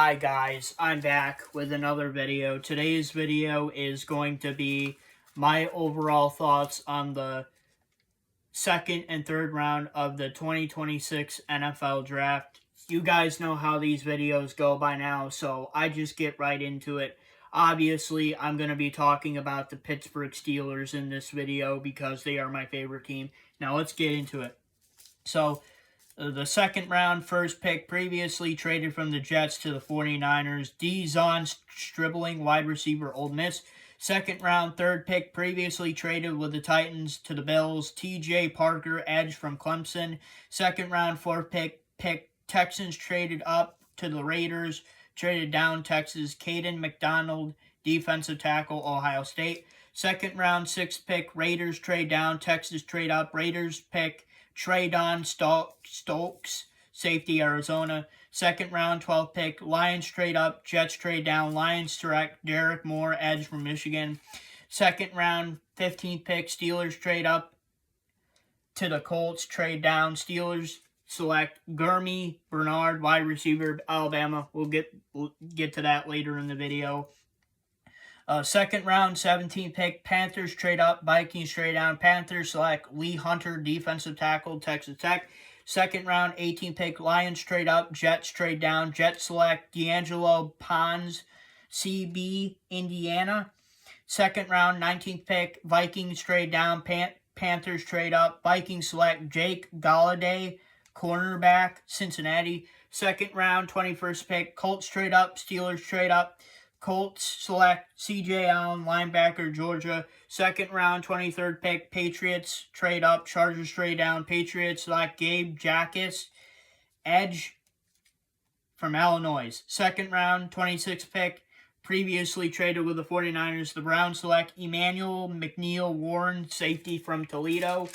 Hi guys, I'm back with another video. Today's video is going to be my overall thoughts on the second and third round of the 2026 NFL Draft. You guys know how these videos go by now, so I just get right into it. Obviously, I'm going to be talking about the Pittsburgh Steelers in this video because they are my favorite team. Now let's get into it. So, the second round, first pick, previously traded from the Jets to the 49ers. De'Zhaun Stribling, wide receiver, Ole Miss. Second round, third pick, previously traded with the Titans to the Bills. T.J. Parker, edge from Clemson. Second round, fourth pick, Texans traded up to the Raiders. Traded down, Texas. Caden McDonald, defensive tackle, Ohio State. Second round, sixth pick, Raiders trade down, Texas trade up. Raiders pick Traydon Stokes, safety, Arizona. Second round, 12th pick, Lions trade up, Jets trade down. Lions select Derek Moore, edge from Michigan. Second round, 15th pick, Steelers trade up to the Colts, trade down. Steelers select Gurmy Bernard, wide receiver, Alabama. We'll get to that later in the video. Second round, 17th pick, Panthers trade up, Vikings trade down. Panthers select Lee Hunter, defensive tackle, Texas Tech. Second round, 18th pick, Lions trade up, Jets trade down. Jets select D'Angelo Pons, CB, Indiana. Second round, 19th pick, Vikings trade down, Panthers trade up. Vikings select Jake Galladay, cornerback, Cincinnati. Second round, 21st pick, Colts trade up, Steelers trade up. Colts select C.J. Allen, linebacker, Georgia. Second round, 23rd pick, Patriots trade up, Chargers trade down. Patriots select Gabe Jacas, edge from Illinois. Second round, 26th pick, previously traded with the 49ers. The Browns select Emmanuel McNeil Warren, safety from Toledo.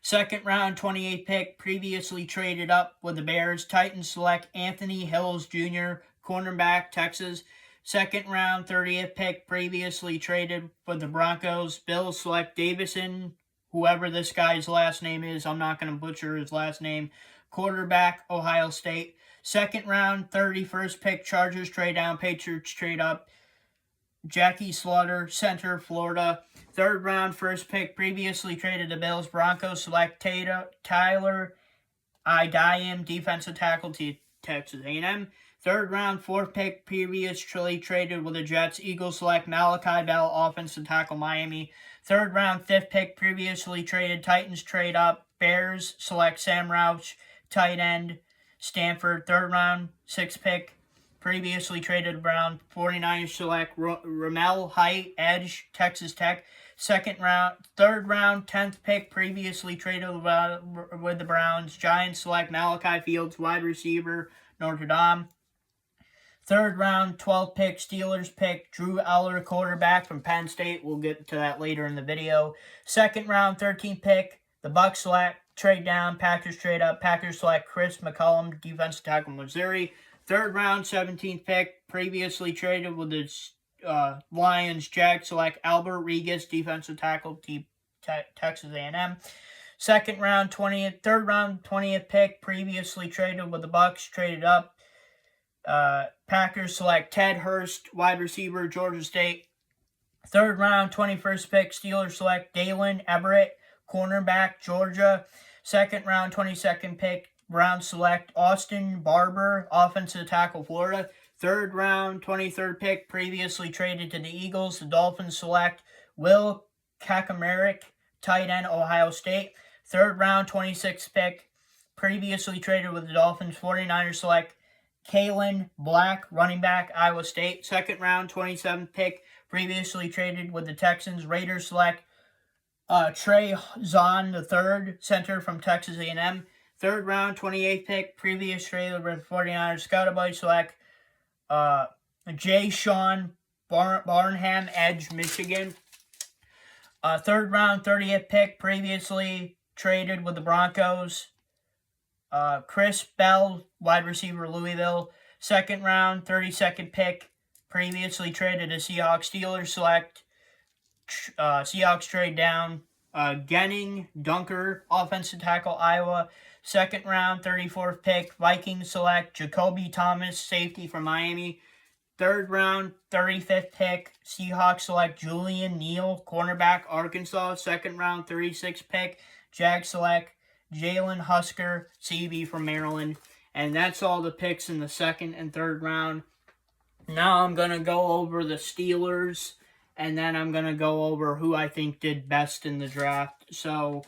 Second round, 28th pick, previously traded up with the Bears. Titans select Anthony Hills Jr., cornerback, Texas. Second round, 30th pick, previously traded for the Broncos. Bills select Davison, whoever this guy's last name is. I'm not going to butcher his last name. Quarterback, Ohio State. Second round, 31st pick, Chargers trade down, Patriots trade up. Jackie Slaughter, center, Florida. Third round, first pick, previously traded to Bills. Broncos select Tyler Idayam, defensive tackle, Texas A&M. Third round, fourth pick, previously traded with the Jets. Eagles select Malachi Bell, offensive tackle, Miami. Third round, fifth pick, previously traded. Titans trade up. Bears select Sam Roush, tight end, Stanford. Third round, sixth pick, previously traded Brown. 49ers select Ramel Height, edge, Texas Tech. Third round, 10th pick, previously traded with the Browns. Giants select Malachi Fields, wide receiver, Notre Dame. Third round, 12th pick, Steelers pick Drew Eller, quarterback from Penn State. We'll get to that later in the video. Second round, 13th pick, the Bucs select, trade down, Packers trade up. Packers select Chris McCollum, defensive tackle, Missouri. Third round, 17th pick, previously traded with the Lions. Jags select Albert Regas, defensive tackle, Texas A&M. Third round, 20th pick, previously traded with the Bucs, traded up. Packers select Ted Hurst, wide receiver, Georgia State. Third round, 21st pick, Steelers select Dalen Everett, cornerback, Georgia. Second round, 22nd pick, Browns select Austin Barber, offensive tackle, Florida. Third round, 23rd pick, previously traded to the Eagles. The Dolphins select Will Kaczmarek, tight end, Ohio State. Third round, 26th pick, previously traded with the Dolphins. 49ers select Kalen Black, running back, Iowa State. Second round, 27th pick, previously traded with the Texans. Raiders select Trey Zahn III, center from Texas A&M. Third round, 28th pick, previous traded with the 49ers. Scouted select Jay Sean Barnham, edge, Michigan. Third round, 30th pick, previously traded with the Broncos. Chris Bell, wide receiver, Louisville. Second round, 32nd pick, previously traded to Seahawks. Steelers select Seahawks trade down. Genning Dunker, offensive tackle, Iowa. Second round, 34th pick, Vikings select Jacoby Thomas, safety from Miami. Third round, 35th pick, Seahawks select Julian Neal, cornerback, Arkansas. Second round, 36th pick, Jags select Jalen Husker, CB from Maryland. And that's all the picks in the second and third round. Now I'm going to go over the Steelers, and then I'm going to go over who I think did best in the draft. So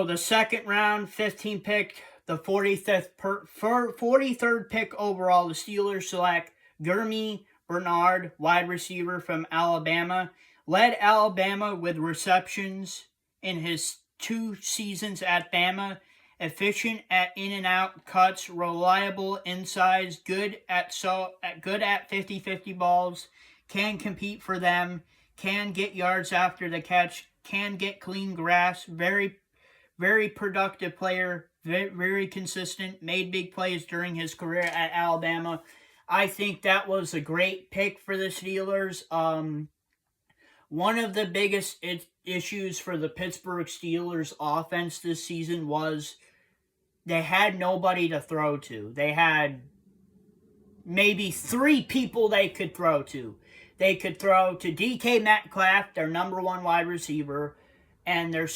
the second round, 15th pick, the 43rd pick overall, the Steelers select Gurmy Bernard, wide receiver from Alabama. Led Alabama with receptions in his 2 seasons at Bama. Efficient at in-and-out cuts, reliable insides, good at 50-50 balls, can compete for them, can get yards after the catch, can get clean grass, very, very productive player, very, very consistent, made big plays during his career at Alabama. I think that was a great pick for the Steelers. One of the biggest issues for the Pittsburgh Steelers offense this season was they had nobody to throw to. They had maybe 3 people they could throw to. They could throw to DK Metcalf, their number 1 wide receiver, and their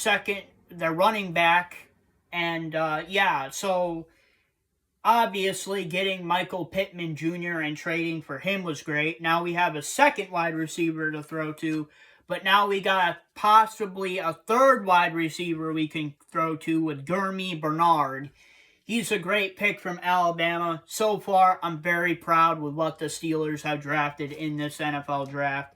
running back. And so obviously getting Michael Pittman Jr. and trading for him was great. Now we have a second wide receiver to throw to, but now we got possibly a third wide receiver we can throw to with Gurmy Bernard. He's a great pick from Alabama. So far, I'm very proud with what the Steelers have drafted in this NFL draft.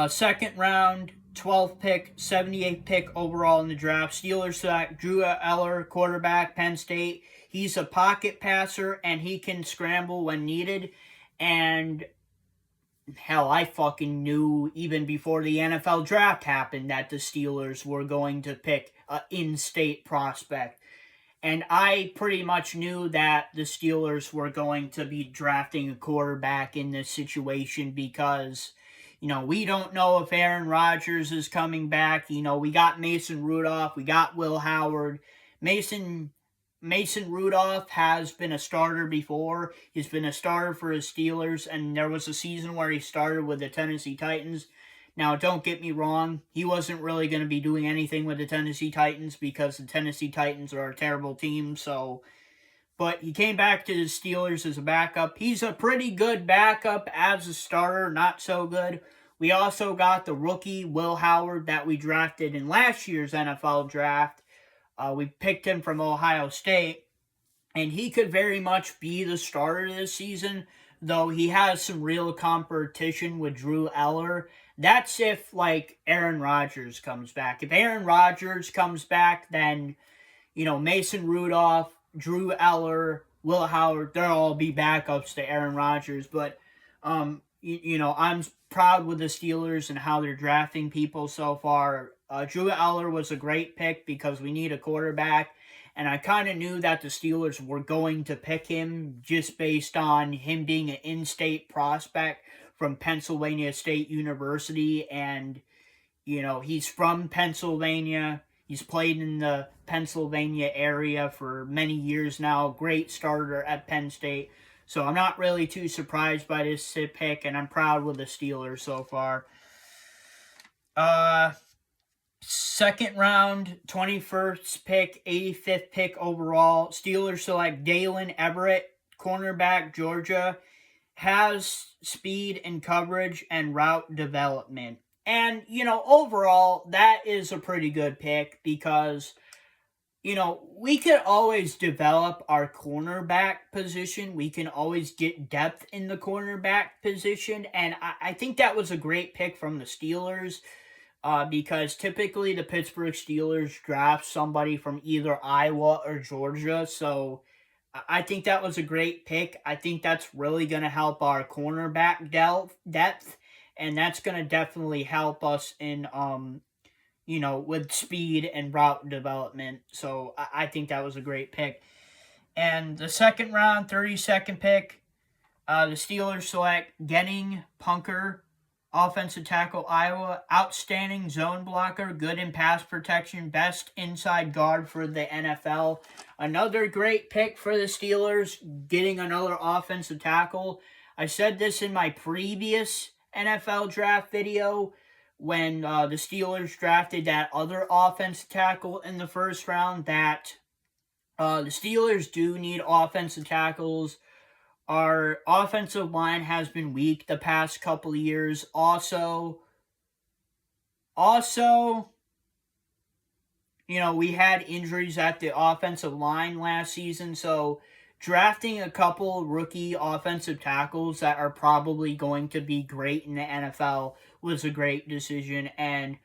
Second round, 12th pick, 78th pick overall in the draft. Steelers select Drew Eller, quarterback, Penn State. He's a pocket passer, and he can scramble when needed. And hell, I fucking knew even before the NFL draft happened that the Steelers were going to pick an in-state prospect. And I pretty much knew that the Steelers were going to be drafting a quarterback in this situation because, we don't know if Aaron Rodgers is coming back. We got Mason Rudolph. We got Will Howard. Mason Rudolph has been a starter before. He's been a starter for his Steelers, and there was a season where he started with the Tennessee Titans. Now, don't get me wrong, he wasn't really going to be doing anything with the Tennessee Titans because the Tennessee Titans are a terrible team, but he came back to the Steelers as a backup. He's a pretty good backup as a starter, not so good. We also got the rookie, Will Howard, that we drafted in last year's NFL draft. We picked him from Ohio State, and he could very much be the starter this season, though he has some real competition with Drew Eller. That's if, Aaron Rodgers comes back. If Aaron Rodgers comes back, then, Mason Rudolph, Drew Eller, Will Howard, they'll all be backups to Aaron Rodgers. But, I'm proud with the Steelers and how they're drafting people so far. Drew Eller was a great pick because we need a quarterback. And I kind of knew that the Steelers were going to pick him just based on him being an in-state prospect from Pennsylvania State University. And, he's from Pennsylvania. He's played in the Pennsylvania area for many years now. Great starter at Penn State. So I'm not really too surprised by this pick, and I'm proud with the Steelers so far. Second round, 21st pick, 85th pick overall. Steelers select Dalen Everett, cornerback, Georgia. Has speed and coverage and route development. And, overall, that is a pretty good pick because, we could always develop our cornerback position. We can always get depth in the cornerback position. And I think that was a great pick from the Steelers. Because typically the Pittsburgh Steelers draft somebody from either Iowa or Georgia. So I think that was a great pick. I think that's really going to help our cornerback depth. And that's going to definitely help us in, with speed and route development. So I think that was a great pick. And the second round, 32nd pick, the Steelers select Genning Punker, offensive tackle, Iowa. Outstanding zone blocker, good in pass protection, best inside guard for the NFL. Another great pick for the Steelers, getting another offensive tackle. I said this in my previous NFL draft video when the Steelers drafted that other offensive tackle in the first round, that the Steelers do need offensive tackles. Our offensive line has been weak the past couple of years. Also, we had injuries at the offensive line last season, so drafting a couple rookie offensive tackles that are probably going to be great in the NFL was a great decision, and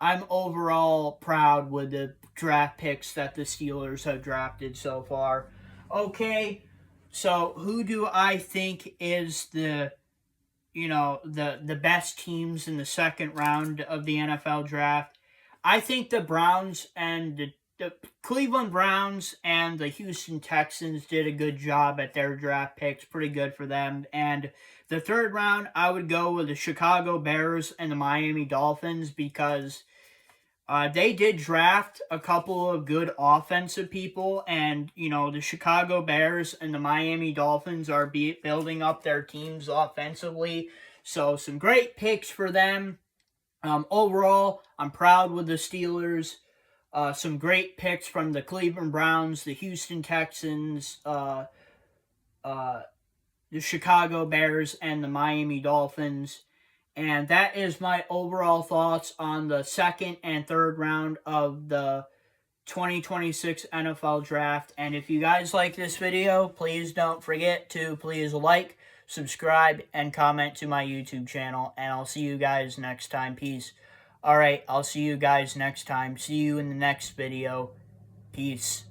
I'm overall proud with the draft picks that the Steelers have drafted so far. Okay, so who do I think is the best teams in the second round of the NFL draft? I think the Browns and the Cleveland Browns and the Houston Texans did a good job at their draft picks. Pretty good for them. And the third round, I would go with the Chicago Bears and the Miami Dolphins because they did draft a couple of good offensive people, and, the Chicago Bears and the Miami Dolphins are building up their teams offensively. So some great picks for them. Overall, I'm proud with the Steelers. Some great picks from the Cleveland Browns, the Houston Texans, the Chicago Bears, and the Miami Dolphins. And that is my overall thoughts on the second and third round of the 2026 NFL Draft. And if you guys like this video, please don't forget to please like, subscribe, and comment to my YouTube channel. And I'll see you guys next time. Peace. Alright, I'll see you guys next time. See you in the next video. Peace.